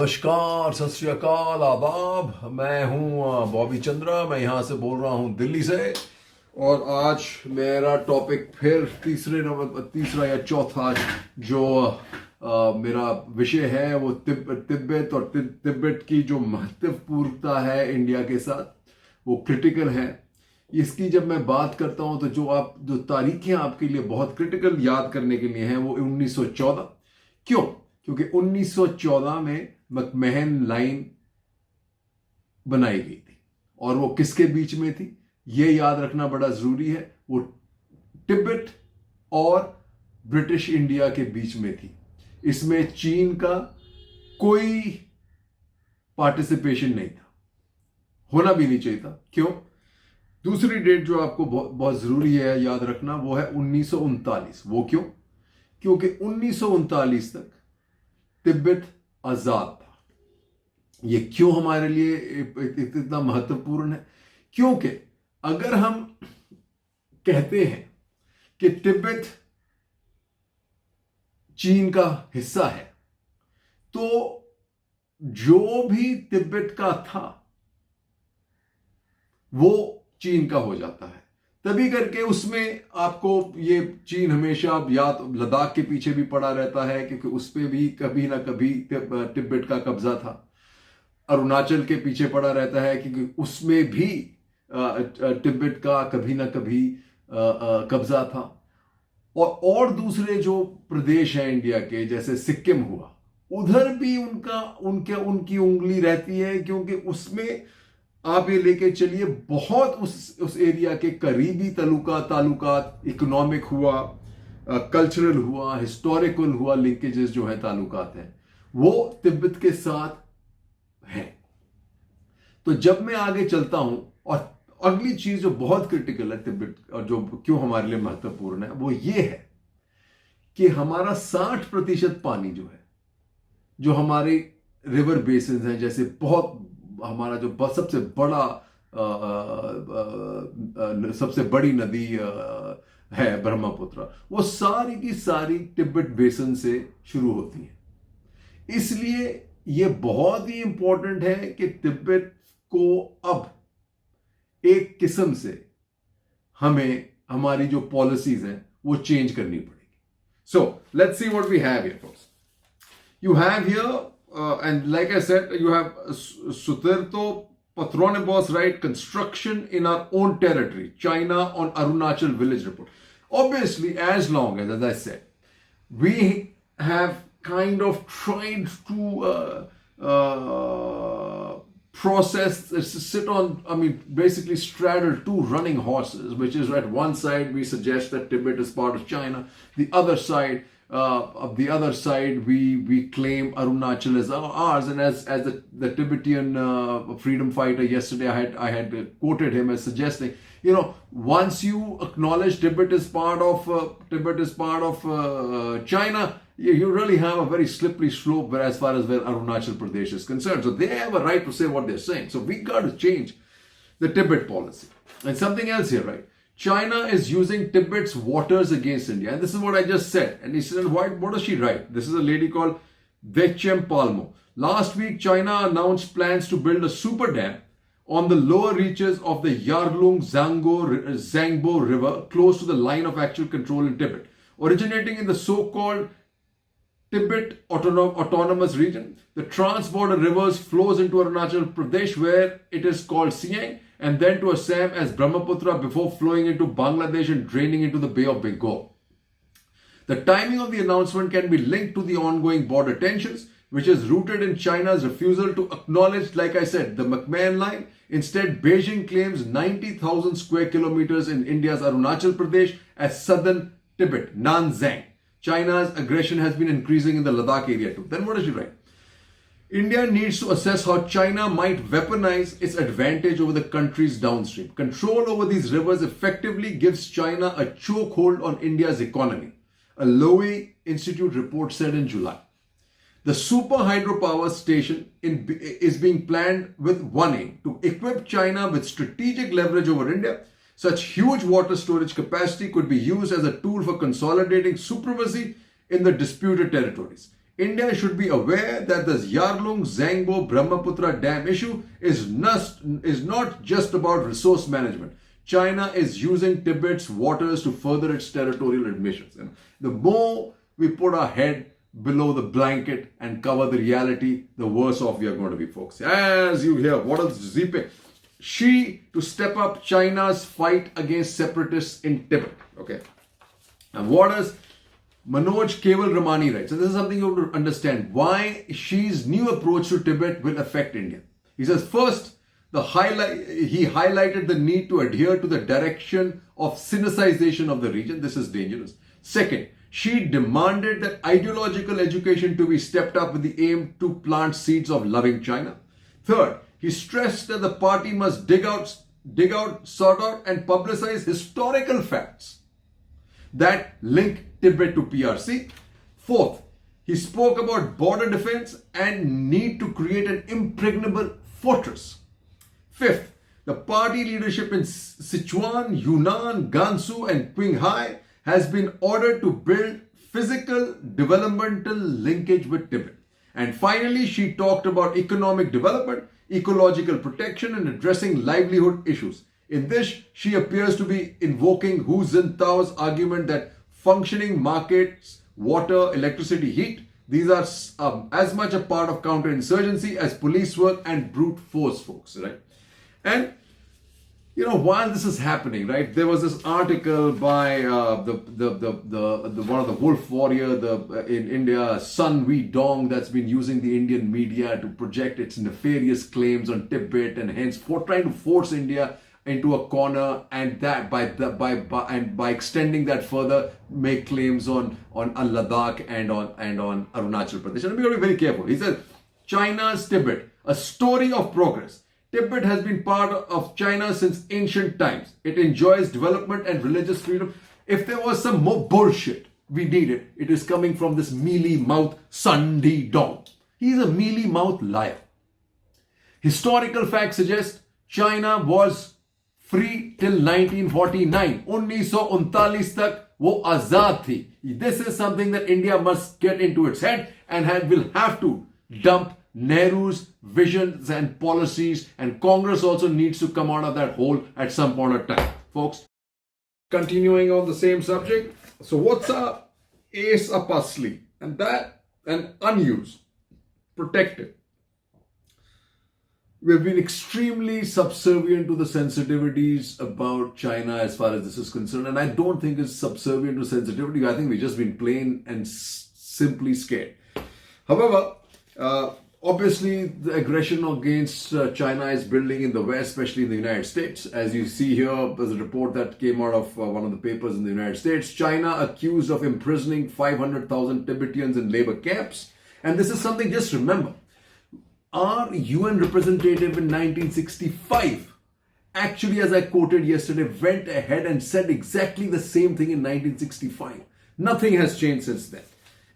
नमस्कार, सत श्री अकाल, आदाब। मैं हूं बॉबी चंद्रा। मैं यहां से बोल रहा हूं दिल्ली से। और आज मेरा टॉपिक फिर तीसरा या चौथा जो मेरा विषय है वो तिब्बत और तिब्बत की जो महत्वपूर्णता है इंडिया के साथ वो क्रिटिकल है। इसकी जब मैं बात करता हूं तो जो तारीखें आपके लिए बहुत क्रिटिकल याद करने के लिए हैं वो 1914। क्यों? क्योंकि 1914 में मैकमहन लाइन बनाई गई थी और वो किसके बीच में थी ये याद रखना बड़ा जरूरी है। वो तिब्बत और ब्रिटिश इंडिया के बीच में थी। इसमें चीन का कोई पार्टिसिपेशन नहीं था, होना भी नहीं चाहिए था। क्यों? दूसरी डेट जो आपको बहुत जरूरी है याद रखना वो है 1939। वो क्यों? क्योंकि 1939 तक तिब्बत आजाद था। ये क्यों हमारे लिए इतना महत्वपूर्ण है? क्योंकि अगर हम कहते हैं कि तिब्बत चीन का हिस्सा है तो जो भी तिब्बत का था वो चीन का हो जाता है। तभी करके उसमें आपको ये चीन हमेशा याद लद्दाख के पीछे भी पड़ा रहता है क्योंकि उस पर भी कभी ना कभी तिब्बत का कब्जा था। अरुणाचल के पीछे पड़ा रहता है क्योंकि उसमें भी तिब्बत का कभी ना कभी कब्जा था। और दूसरे जो प्रदेश हैं इंडिया के जैसे सिक्किम हुआ, उधर भी उनकी उंगली रहती है क्योंकि उसमें आप ये लेके चलिए बहुत उस एरिया के करीबी ताल्लुकात इकोनॉमिक हुआ, कल्चरल हुआ, हिस्टोरिकल हुआ, लिंकेजेस जो है ताल्लुकात हैं वो तिब्बत के साथ है। तो जब मैं आगे चलता हूं और अगली चीज जो बहुत क्रिटिकल है तिब्बत और जो क्यों हमारे लिए महत्वपूर्ण है वो ये है कि हमारा 60% पानी जो है, जो हमारे रिवर बेसिन हैं, जैसे बहुत हमारा जो सबसे बड़ी नदी है ब्रह्मपुत्र, वो सारी की सारी तिब्बत बेसिन से शुरू होती है। इसलिए ये बहुत ही इंपॉर्टेंट है कि तिब्बत को अब एक किस्म से हमें हमारी जो पॉलिसीज हैं वो चेंज करनी पड़ेगी। So let's see what we have here first. You have here, and like I said, you have Sutirto Patronibos, right? Construction in our own territory. China on Arunachal village report. Obviously, as long as I said, we have kind of tried to process, sit on, basically straddle two running horses, which is at one side we suggest that Tibet is part of China. The other side, we claim Arunachal is ours, and as the Tibetan freedom fighter yesterday, I had quoted him as suggesting, once you acknowledge Tibet is part of China, you really have a very slippery slope as far as where Arunachal Pradesh is concerned. So they have a right to say what they're saying. So we got to change the Tibet policy. And something else here, right? China is using Tibet's waters against India. And this is what I just said. And he said, what does she write? This is a lady called Vechem Palmo. Last week, China announced plans to build a super dam on the lower reaches of the Yarlung Zangbo River close to the line of actual control in Tibet. Originating in the so-called Tibet Autonomous Region, the trans-border rivers flows into Arunachal Pradesh where it is called Siang, and then to Assam as Brahmaputra before flowing into Bangladesh and draining into the Bay of Bengal. The timing of the announcement can be linked to the ongoing border tensions, which is rooted in China's refusal to acknowledge, like I said, the McMahon line. Instead, Beijing claims 90,000 square kilometers in India's Arunachal Pradesh as southern Tibet, Nanzang. China's aggression has been increasing in the Ladakh area too. Then what does she write? India needs to assess how China might weaponize its advantage over the countries downstream. Control over these rivers effectively gives China a chokehold on India's economy, a Lowy Institute report said in July. The super hydropower station is being planned with one aim: to equip China with strategic leverage over India. Such huge water storage capacity could be used as a tool for consolidating supremacy in the disputed territories. India should be aware that the Yarlung Zangbo Brahmaputra Dam issue is not just about resource management. China is using Tibet's waters to further its territorial ambitions. The more we put our head below the blanket and cover the reality, the worse off we are going to be, folks. As you hear, what is Zipe? She to step up China's fight against separatists in Tibet. Okay. And what does Manoj Keval Ramani write? So this is something you have to understand. Why Xi's new approach to Tibet will affect India. He says, first, he highlighted the need to adhere to the direction of Sinicization of the region. This is dangerous. Second, she demanded that ideological education to be stepped up with the aim to plant seeds of loving China. Third, he stressed that the party must dig out, sort out and publicize historical facts that link Tibet to PRC. Fourth, he spoke about border defense and need to create an impregnable fortress. Fifth, the party leadership in Sichuan, Yunnan, Gansu and Qinghai has been ordered to build physical developmental linkage with Tibet. And finally, she talked about economic development, ecological protection and addressing livelihood issues. In this, she appears to be invoking Hu Jintao's argument that functioning markets, water, electricity, heat, these are as much a part of counterinsurgency as police work and brute force, folks, right? And while this is happening, right, there was this article by one of the wolf warrior in India, Sun Wee Dong, that's been using the Indian media to project its nefarious claims on Tibet and hence trying to force India into a corner, and that by extending that further, make claims on Ladakh and on Arunachal Pradesh. And we got to be very careful. He said, China's Tibet, a story of progress. Tibet has been part of China since ancient times. It enjoys development and religious freedom. If there was some more bullshit we needed, it is coming from this mealy-mouthed Sun Wee Dong. He's a mealy-mouthed liar. Historical facts suggest China was free till 1949. 1939 tak wo azad thi. This is something that India must get into its head and will have to dump Nehru's visions and policies, and Congress also needs to come out of that hole at some point of time. Folks, continuing on the same subject. So what's our ace up our sleeve? And that, and unused, protected. We've been extremely subservient to the sensitivities about China as far as this is concerned. And I don't think it's subservient to sensitivity. I think we've just been plain and simply scared. However, obviously, the aggression against China is building in the West, especially in the United States. As you see here, there's a report that came out of one of the papers in the United States. China accused of imprisoning 500,000 Tibetans in labor camps. And this is something, just remember, our UN representative in 1965, actually, as I quoted yesterday, went ahead and said exactly the same thing in 1965. Nothing has changed since then.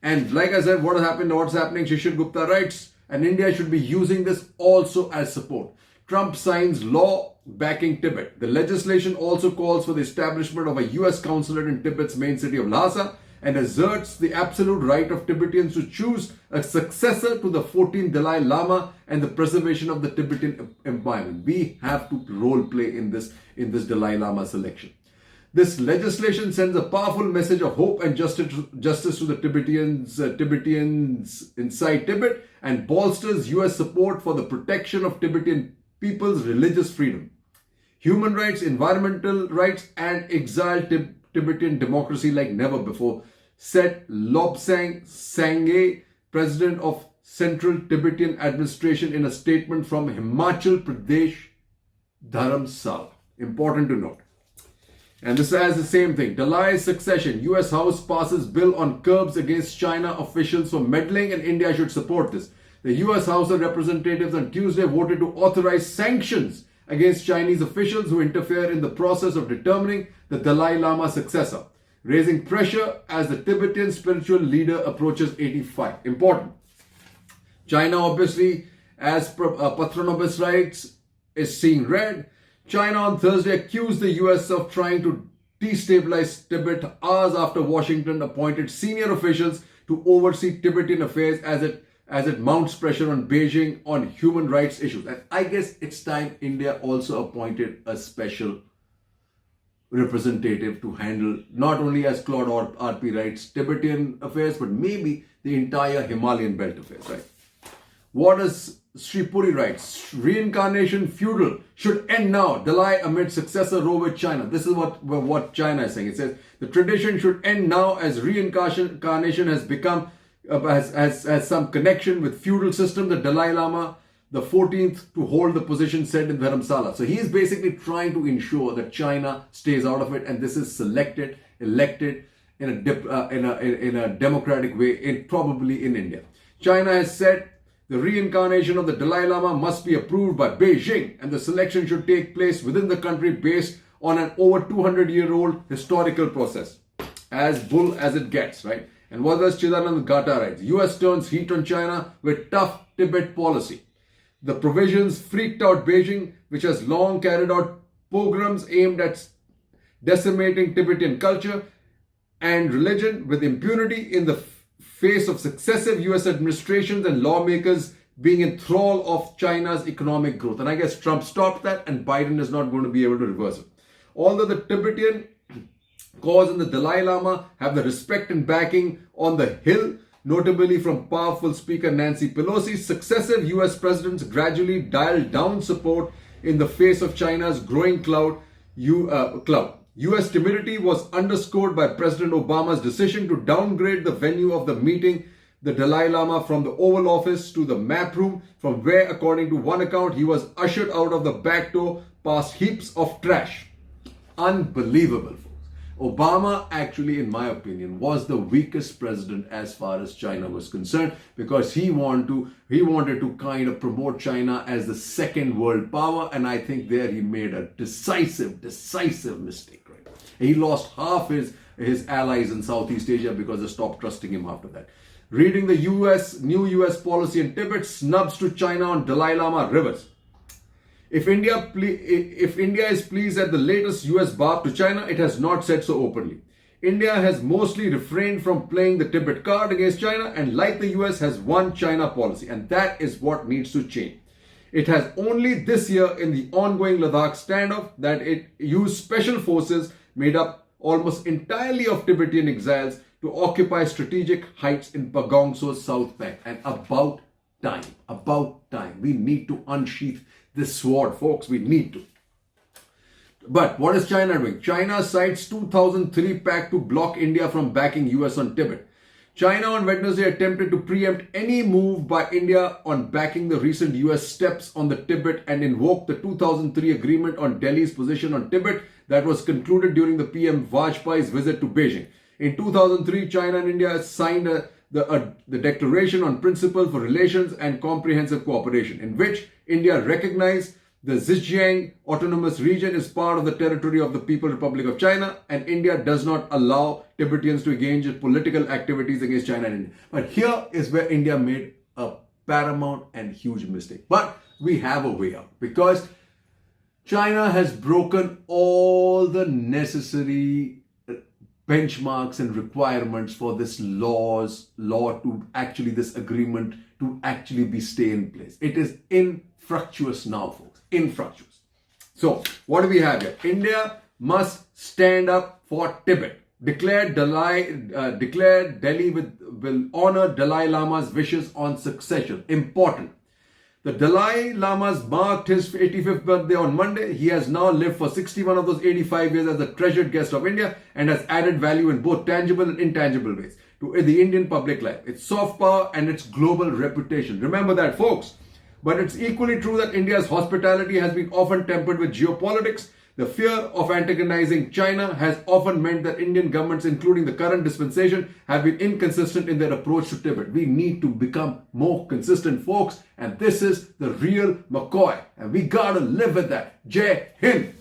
And like I said, what's happening, Shishir Gupta writes, and India should be using this also as support. Trump signs law backing Tibet. The legislation also calls for the establishment of a US consulate in Tibet's main city of Lhasa and asserts the absolute right of Tibetans to choose a successor to the 14th Dalai Lama and the preservation of the Tibetan environment. We have to role play in this Dalai Lama selection. This legislation sends a powerful message of hope and justice to the Tibetans inside Tibet and bolsters US support for the protection of Tibetan people's religious freedom, human rights, environmental rights, and exiled Tibetan democracy like never before, said Lobsang Sangay, president of Central Tibetan Administration, in a statement from Himachal Pradesh, Dharamsala. Important to note. And this has the same thing. Dalai's succession. US House passes bill on curbs against China officials for meddling, and India should support this. The US House of Representatives on Tuesday voted to authorize sanctions against Chinese officials who interfere in the process of determining the Dalai Lama successor, raising pressure as the Tibetan spiritual leader approaches 85. Important. China, obviously, as Patronobis writes, is seeing red. China on Thursday accused the US of trying to destabilize Tibet hours after Washington appointed senior officials to oversee Tibetan affairs as it mounts pressure on Beijing on human rights issues. And I guess it's time India also appointed a special representative to handle, not only as Claude RP writes, Tibetan affairs, but maybe the entire Himalayan belt affairs, right? What does Sri Puri writes? Reincarnation feudal should end now. Dalai amid successor row with China. This is what China is saying. It says the tradition should end now as reincarnation has become has some connection with feudal system. The Dalai Lama, the 14th, to hold the position, said in Dharamsala. So he is basically trying to ensure that China stays out of it, and this is elected in a democratic way, probably in India. China has said the reincarnation of the Dalai Lama must be approved by Beijing, and the selection should take place within the country based on an over 200-year-old historical process. As bull as it gets, right? And what does Chidanand Gata write? US turns heat on China with tough Tibet policy. The provisions freaked out Beijing, which has long carried out pogroms aimed at decimating Tibetan culture and religion with impunity in the face of successive US administrations and lawmakers being in thrall of China's economic growth. And I guess Trump stopped that, and Biden is not going to be able to reverse it. Although the Tibetan cause and the Dalai Lama have the respect and backing on the Hill, notably from powerful Speaker Nancy Pelosi, successive US presidents gradually dialed down support in the face of China's growing cloud. US timidity was underscored by President Obama's decision to downgrade the venue of the meeting, the Dalai Lama, from the Oval Office to the map room, from where, according to one account, he was ushered out of the back door past heaps of trash. Unbelievable, folks. Obama actually, in my opinion, was the weakest president as far as China was concerned, because he wanted to kind of promote China as the second world power, and I think there he made a decisive mistake. Right? He lost half his allies in Southeast Asia because they stopped trusting him after that. Reading the new US policy in Tibet, snubs to China on Dalai Lama rivers. If India is pleased at the latest US barb to China, it has not said so openly. India has mostly refrained from playing the Tibet card against China, and like the US, has one China policy, and that is what needs to change. It has only this year, in the ongoing Ladakh standoff, that it used special forces made up almost entirely of Tibetan exiles to occupy strategic heights in Pagongso's South Bank. And about time. We need to unsheath this sword, folks. We need to. But what is China doing? China cites 2003 pact to block India from backing US on Tibet. China on Wednesday attempted to preempt any move by India on backing the recent US steps on the Tibet and invoked the 2003 agreement on Delhi's position on Tibet that was concluded during the PM Vajpayee's visit to Beijing. In 2003, China and India signed the Declaration on Principle for Relations and Comprehensive Cooperation, in which India recognized the Xinjiang Autonomous Region is part of the territory of the People's Republic of China, and India does not allow Tibetans to engage in political activities against China and India. But here is where India made a paramount and huge mistake. But we have a way out, because China has broken all the necessary benchmarks and requirements for this this agreement to actually stay in place. It is infructuous now, folks. Infructuous. So what do we have here? India must stand up for Tibet. Declared Delhi will honor Dalai Lama's wishes on succession. Important. The Dalai Lama's marked his 85th birthday on Monday. He has now lived for 61 of those 85 years as a treasured guest of India and has added value in both tangible and intangible ways to the Indian public life, its soft power and its global reputation. Remember that, folks. But it's equally true that India's hospitality has been often tempered with geopolitics. The fear of antagonizing China has often meant that Indian governments, including the current dispensation, have been inconsistent in their approach to Tibet. We need to become more consistent, folks, and this is the real McCoy, and we gotta live with that. Jai Hind.